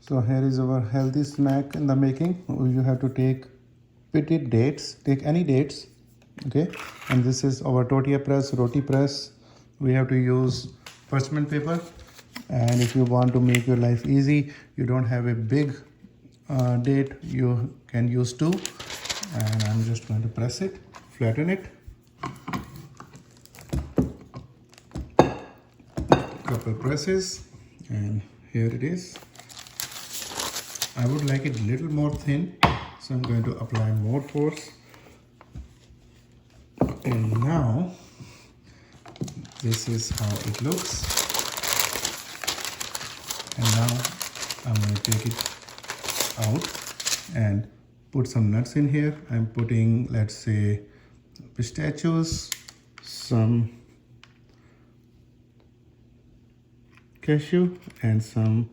So here is our healthy snack in the making. You have to take petite dates, take any dates, okay? And this is our tortilla press, roti press. We have to use parchment paper. And if you want to make your life easy, you don't have a big date, you can use two. And I'm just going to press it, flatten it. Couple presses, and here it is. I would like it a little more thin, so I'm going to apply more force. And now, this is how it looks. And now, I'm going to take it out and put some nuts in here. I'm putting, let's say, pistachios, some cashew, and some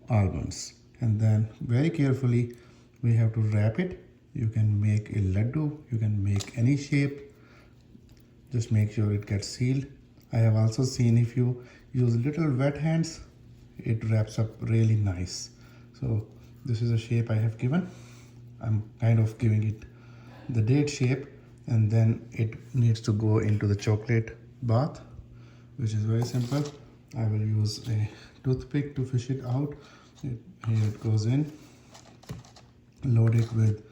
almonds. And then very carefully we have to wrap it. You can make a laddu, you can make any shape. Just make sure it gets sealed. I have also seen if you use little wet hands, it wraps up really nice. So this is a shape I have given. I'm kind of giving it the date shape, and then it needs to go into the chocolate bath, which is very simple. I will use a toothpick to fish it out. Here it goes in. Load it with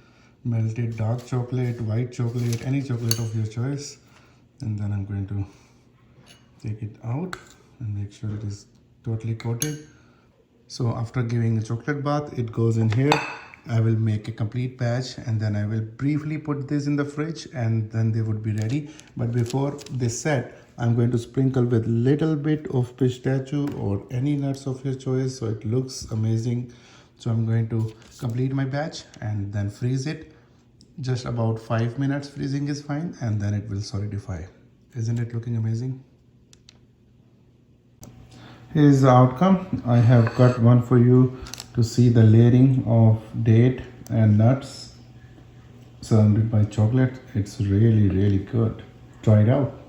melted dark chocolate, white chocolate, any chocolate of your choice. And then I'm going to take it out and make sure it is totally coated. So after giving a chocolate bath, it goes in here. I will make a complete batch, and then I will briefly put this in the fridge, and then they would be ready. But before they set, I'm going to sprinkle with little bit of pistachio or any nuts of your choice so it looks amazing. So I'm going to complete my batch and then freeze it. Just about 5 minutes freezing is fine, and then it will solidify. Isn't it looking amazing? Here is the outcome. I have cut one for you to see the layering of date and nuts surrounded by chocolate. It's really, really good. Try it out.